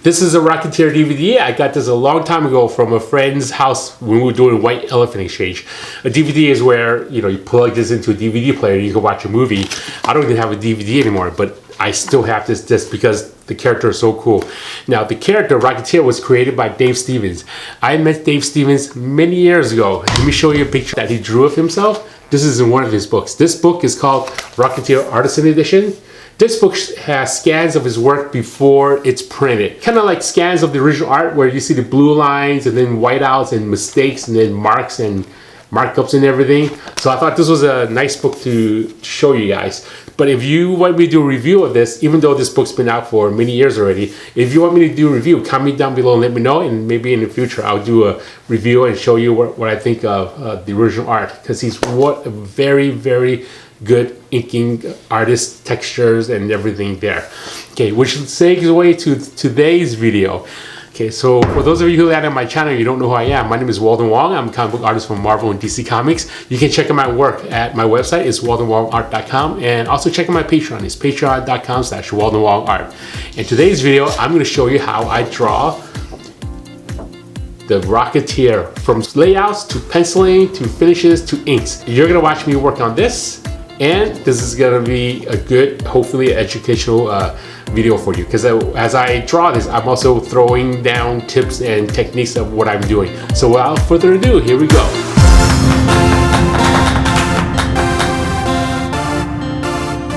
This is a Rocketeer DVD. I got this a long time ago from a friend's house when we were doing White Elephant Exchange. A DVD is where, you plug this into a DVD player and you can watch a movie. I don't even have a DVD anymore, but I still have this disc because the character is so cool. Now, the character Rocketeer was created by Dave Stevens. I met Dave Stevens many years ago. Let me show you a picture that he drew of himself. This is in one of his books. This book is called Rocketeer Artisan Edition. This book has scans of his work before it's printed. Kind of like scans of the original art where you see the blue lines and then whiteouts and mistakes and then marks and markups and everything. So I thought this was a nice book to show you guys. But if you want me to do a review of this, even though this book's been out for many years already, if you want me to do a review, comment down below and let me know, and maybe in the future I'll do a review and show you what I think of the original art, because he's what a very, very good inking artist, textures and everything there. Okay, which segues away to today's video. Okay, so for those of you who are on my channel, you don't know who I am. My name is Walden Wong. I'm a comic book artist from Marvel and DC Comics. You can check out my work at my website. It's waldenwongart.com, and also check out my Patreon. It's patreon.com/waldenwongart. In today's video, I'm going to show you how I draw the Rocketeer, from layouts to penciling to finishes to inks. You're going to watch me work on this, and this is going to be a good, hopefully educational video for you, because as I draw this, I'm also throwing down tips and techniques of what I'm doing. So without further ado, here we go.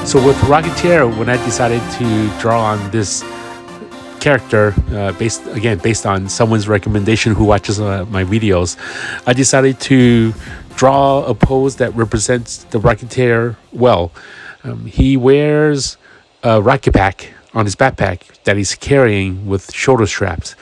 So with Rocketeer, when I decided to draw on this character, based on someone's recommendation who watches my videos, I decided to draw a pose that represents the Rocketeer well. He wears a rocket pack on his backpack that he's carrying with shoulder straps,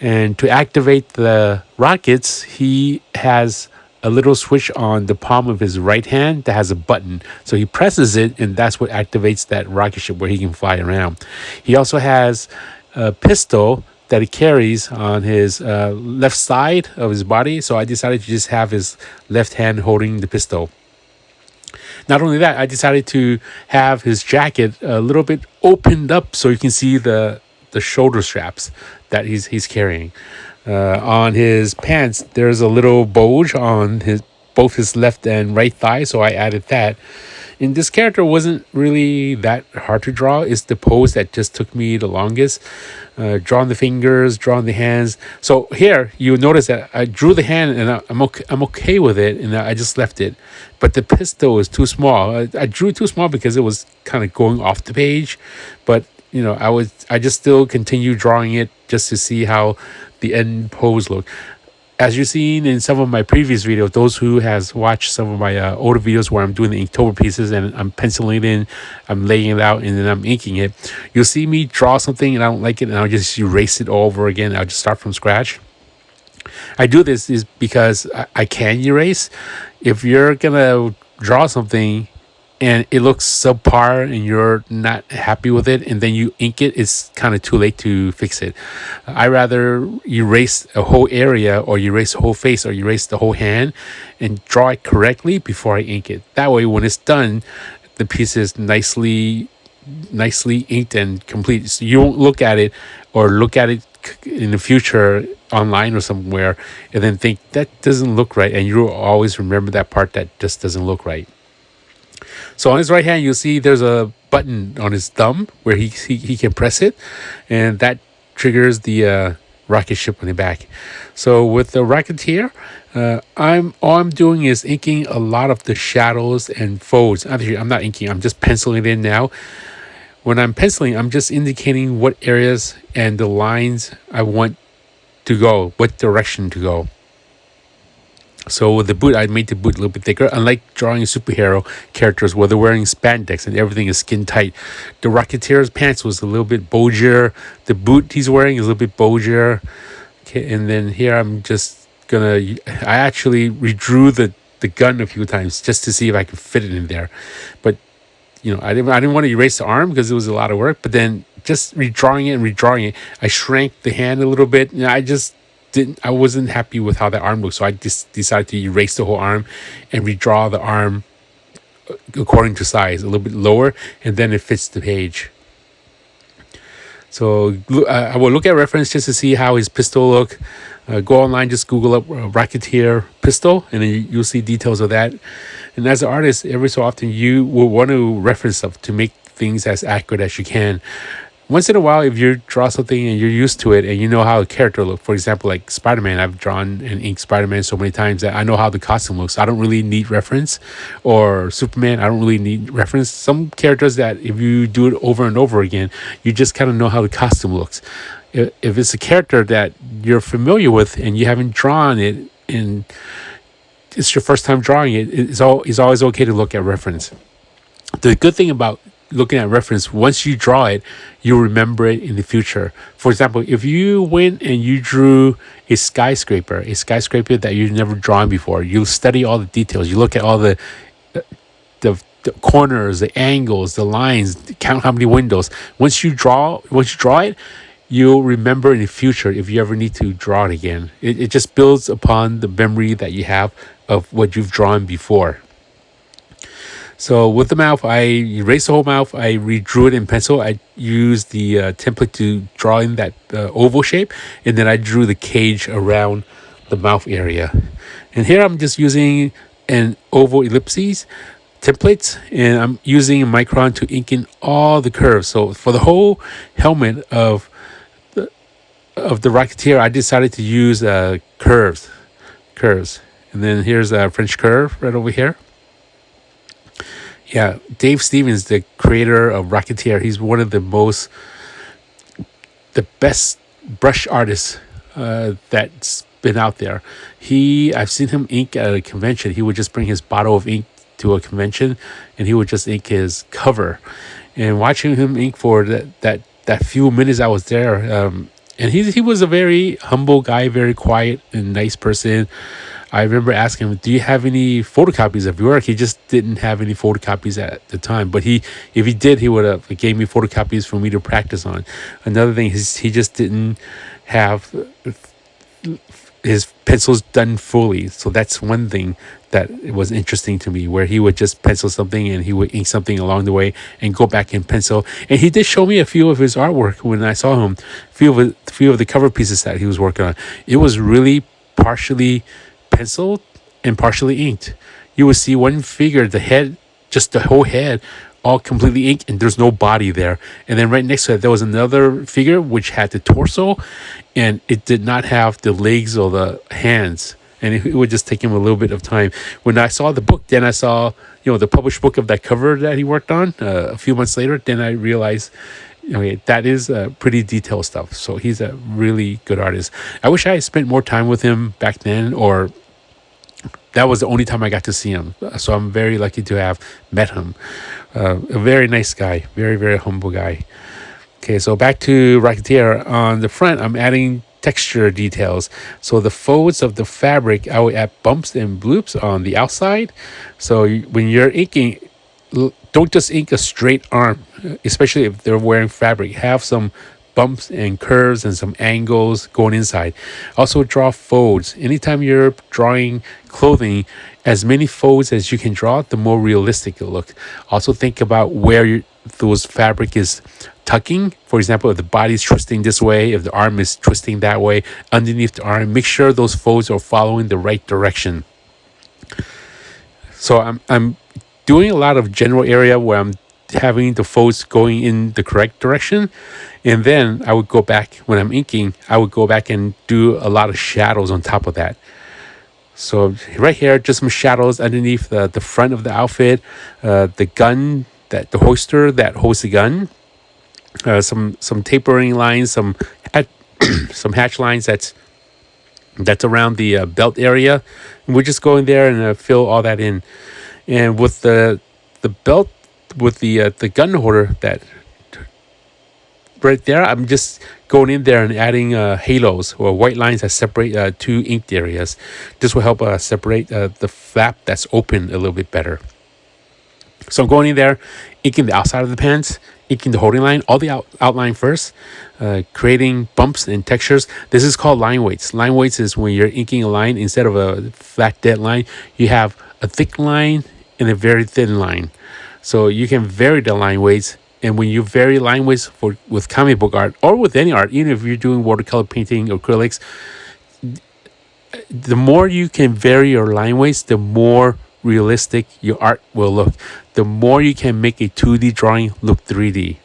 and to activate the rockets, he has a little switch on the palm of his right hand that has a button. So he presses it, and that's what activates that rocket ship where he can fly around. He also has a pistol that he carries on his left side of his body, so I decided to just have his left hand holding the pistol. Not only that, I decided to have his jacket a little bit opened up so you can see the shoulder straps that he's carrying. On his pants, there's a little bulge on both his left and right thigh, so I added that. And this character wasn't really that hard to draw. It's the pose that just took me the longest. Drawing the fingers, drawing the hands. So here you notice that I drew the hand and I'm okay with it, and I just left it. But the pistol is too small. I drew it too small because it was kind of going off the page. But I just still continue drawing it just to see how the end pose looked. As you've seen in some of my previous videos, those who has watched some of my older videos where I'm doing the Inktober pieces and I'm penciling it in, I'm laying it out, and then I'm inking it, you'll see me draw something and I don't like it, and I'll just erase it all over again. I'll just start from scratch. I do this is because I can erase. If you're gonna draw something and it looks subpar and you're not happy with it and then you ink it, it's kind of too late to fix it. I rather erase a whole area, or erase the whole face, or erase the whole hand and draw it correctly before I ink it. That way when it's done, the piece is nicely inked and complete. So you won't look at it in the future online or somewhere and then think that doesn't look right, and you'll always remember that part that just doesn't look right. So on his right hand, you'll see there's a button on his thumb where he can press it, and that triggers the rocket ship on the back. So with the Rocketeer, all I'm doing is inking a lot of the shadows and folds. Actually, I'm not inking, I'm just penciling it in now. When I'm penciling, I'm just indicating what areas and the lines I want to go, what direction to go. So with the boot, I made the boot a little bit thicker. Unlike drawing superhero characters where they're wearing spandex and everything is skin tight, the Rocketeer's pants was a little bit bulgier. The boot he's wearing is a little bit bulgier. Okay, and then here I actually redrew the gun a few times just to see if I could fit it in there. But I didn't want to erase the arm because it was a lot of work. But then just redrawing it, I shrank the hand a little bit. I wasn't happy with how that arm looked, so I just decided to erase the whole arm and redraw the arm according to size, a little bit lower, and then it fits the page. So I will look at reference just to see how his pistol look. Go online, just Google up Rocketeer pistol, and then you'll see details of that. And as an artist, every so often you will want to reference stuff to make things as accurate as you can. Once in a while, if you draw something and you're used to it and you know how a character looks, for example, like Spider-Man, I've drawn and inked Spider-Man so many times that I know how the costume looks. I don't really need reference. Or Superman, I don't really need reference. Some characters that if you do it over and over again, you just kind of know how the costume looks. If it's a character that you're familiar with and you haven't drawn it and it's your first time drawing it, it's always okay to look at reference. The good thing about looking at reference, once you draw it, you'll remember it in the future. For example, if you went and you drew a skyscraper that you've never drawn before, you'll study all the details. You look at all the corners, the angles, the lines, count how many windows. Once you draw it, you'll remember in the future if you ever need to draw it again. It just builds upon the memory that you have of what you've drawn before. So with the mouth, I erased the whole mouth. I redrew it in pencil. I used the template to draw in that oval shape, and then I drew the cage around the mouth area. And here I'm just using an oval ellipses template, and I'm using a micron to ink in all the curves. So for the whole helmet of the Rocketeer, I decided to use curves. And then here's a French curve right over here. Yeah, Dave Stevens, the creator of Rocketeer, he's one of the best brush artists that's been out there. I've seen him ink at a convention. He would just bring his bottle of ink to a convention, and he would just ink his cover. And watching him ink for that few minutes I was there, and he was a very humble guy, very quiet and nice person. I remember asking him, do you have any photocopies of your work? He just didn't have any photocopies at the time. But if he did, he would have gave me photocopies for me to practice on. Another thing is he just didn't have his pencils done fully. So that's one thing that was interesting to me, where he would just pencil something and he would ink something along the way and go back and pencil. And he did show me a few of his artwork when I saw him, a few of the cover pieces that he was working on. It was really partially penciled and partially inked. You would see one figure, the head, just the whole head, all completely inked, and there's no body there. And then right next to it, there was another figure which had the torso, and it did not have the legs or the hands. And it would just take him a little bit of time. When I saw the book, then I saw, the published book of that cover that he worked on a few months later. Then I realized, that is pretty detailed stuff. So he's a really good artist. I wish I had spent more time with him back then, or that was the only time I got to see him. So I'm very lucky to have met him. A very nice guy, very, very humble guy. Okay, so back to Rocketeer. On the front, I'm adding texture details. So the folds of the fabric, I will add bumps and bloops on the outside. So when you're inking, don't just ink a straight arm, especially if they're wearing fabric. Have some bumps and curves and some angles going inside. Also draw folds. Anytime you're drawing clothing, as many folds as you can draw, the more realistic it looks. Also think about where those fabric is tucking. For example, if the body's twisting this way, if the arm is twisting that way, underneath the arm, make sure those folds are following the right direction. So I'm doing a lot of general area where I'm having the folds going in the correct direction. And then I would go back, when I'm inking, I would go back and do a lot of shadows on top of that. So right here, just some shadows underneath the front of the outfit, the gun, the holster that holds the gun, some tapering lines, some hatch lines that's around the belt area. And we're just going there and fill all that in. And with the belt, with the gun holder that right there, I'm just going in there and adding halos or white lines that separate two inked areas. This will help separate the flap that's open a little bit better. So I'm going in there, inking the outside of the pants, inking the holding line, all the outline first, creating bumps and textures. This is called line weights. Line weights is when you're inking a line, instead of a flat dead line, you have a thick line and a very thin line. So you can vary the line weights And when you vary line weights with comic book art or with any art, even if you're doing watercolor painting or acrylics, the more you can vary your line weights, the more realistic your art will look. The more you can make a 2D drawing look 3D.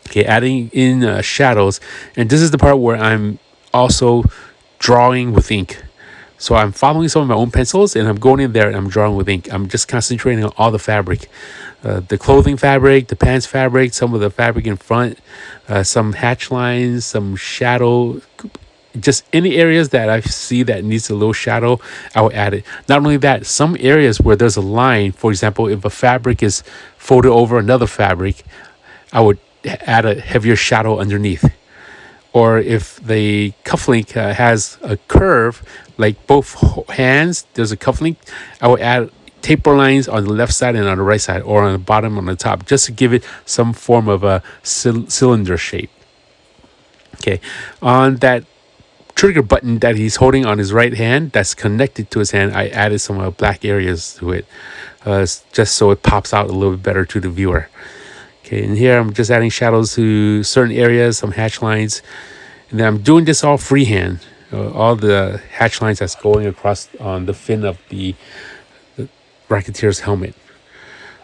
Okay, adding in shadows. And this is the part where I'm also drawing with ink. So I'm following some of my own pencils and I'm going in there and I'm drawing with ink. I'm just concentrating on all the fabric. The clothing fabric, the pants fabric, some of the fabric in front, some hatch lines, some shadow. Just any areas that I see that needs a little shadow, I will add it. Not only that, some areas where there's a line, for example, if a fabric is folded over another fabric, I would add a heavier shadow underneath. Or if the cufflink has a curve, like both hands, there's a cufflink, I will add taper lines on the left side and on the right side, or on the bottom, on the top, just to give it some form of a cylinder shape. Okay, on that trigger button that he's holding on his right hand that's connected to his hand, I added some black areas to it, just so it pops out a little bit better to the viewer. Okay, and here I'm just adding shadows to certain areas, some hatch lines, and then I'm doing this all freehand. All the hatch lines that's going across on the fin of the Rocketeer's helmet.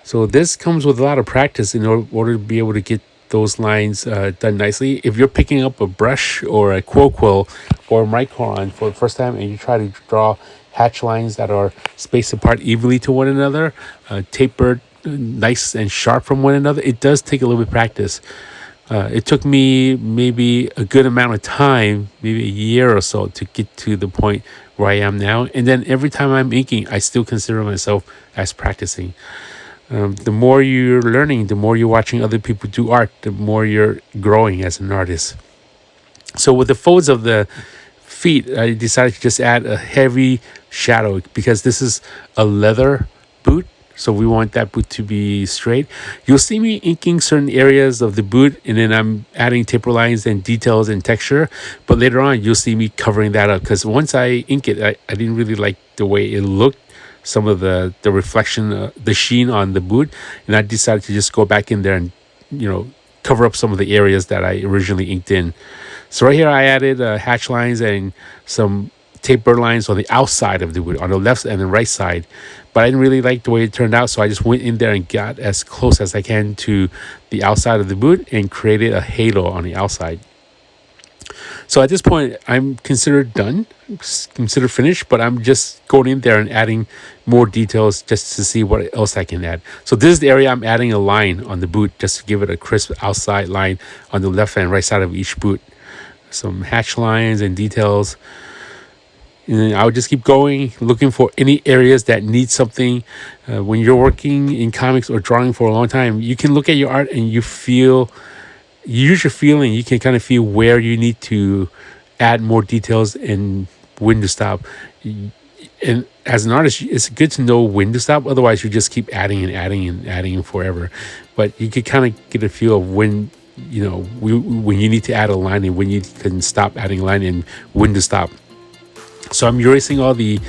So this comes with a lot of practice in order to be able to get those lines done nicely. If you're picking up a brush or a quill or a micron for the first time and you try to draw hatch lines that are spaced apart evenly to one another, tapered nice and sharp from one another, it does take a little bit of practice. It took me maybe a good amount of time, maybe a year or so, to get to the point where I am now. And then every time I'm inking, I still consider myself as practicing. The more you're learning, the more you're watching other people do art, the more you're growing as an artist. So with the folds of the feet, I decided to just add a heavy shadow because this is a leather boot. So we want that boot to be straight. You'll see me inking certain areas of the boot, and then I'm adding taper lines and details and texture. But later on, you'll see me covering that up because once I ink it, I didn't really like the way it looked. Some of the reflection, the sheen on the boot, and I decided to just go back in there and, cover up some of the areas that I originally inked in. So right here, I added hatch lines and some taper lines on the outside of the boot, on the left and the right side. But I didn't really like the way it turned out, so I just went in there and got as close as I can to the outside of the boot and created a halo on the outside. So at this point, I'm considered done, considered finished, but I'm just going in there and adding more details just to see what else I can add. So this is the area I'm adding a line on the boot just to give it a crisp outside line on the left and right side of each boot. Some hatch lines and details. And I would just keep going, looking for any areas that need something. When you're working in comics or drawing for a long time, you can look at your art and you use your feeling. You can kind of feel where you need to add more details and when to stop. And as an artist, it's good to know when to stop. Otherwise, you just keep adding and adding and adding forever. But you can kind of get a feel of when, when you need to add a line and when you can stop adding a line and when to stop. So I'm erasing all the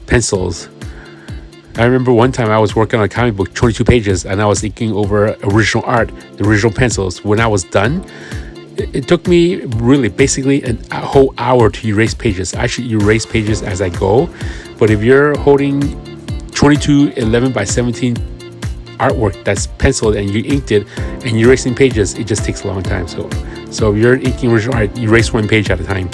pencils. I remember one time I was working on a comic book, 22 pages, and I was inking over original art, the original pencils. When I was done, it took me really basically a whole hour to erase pages. I should erase pages as I go. But if you're holding 22 11x17 artwork that's penciled and you inked it and you're erasing pages, it just takes a long time. So if you're inking original art, erase one page at a time.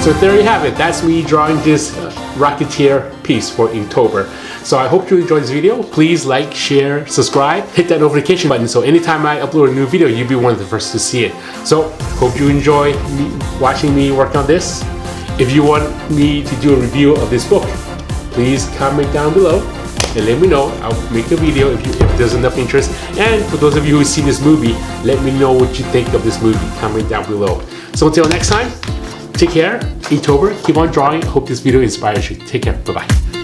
So there you have it. That's me drawing this Rocketeer piece for Inktober. So I hope you enjoyed this video. Please like, share, subscribe, hit that notification button so anytime I upload a new video, you'll be one of the first to see it. So hope you enjoy watching me work on this. If you want me to do a review of this book, please comment down below and let me know. I'll make a video if there's enough interest. And for those of you who've seen this movie, let me know what you think of this movie. Comment down below. So until next time, take care, Inktober, keep on drawing. Hope this video inspires you. Take care, bye-bye.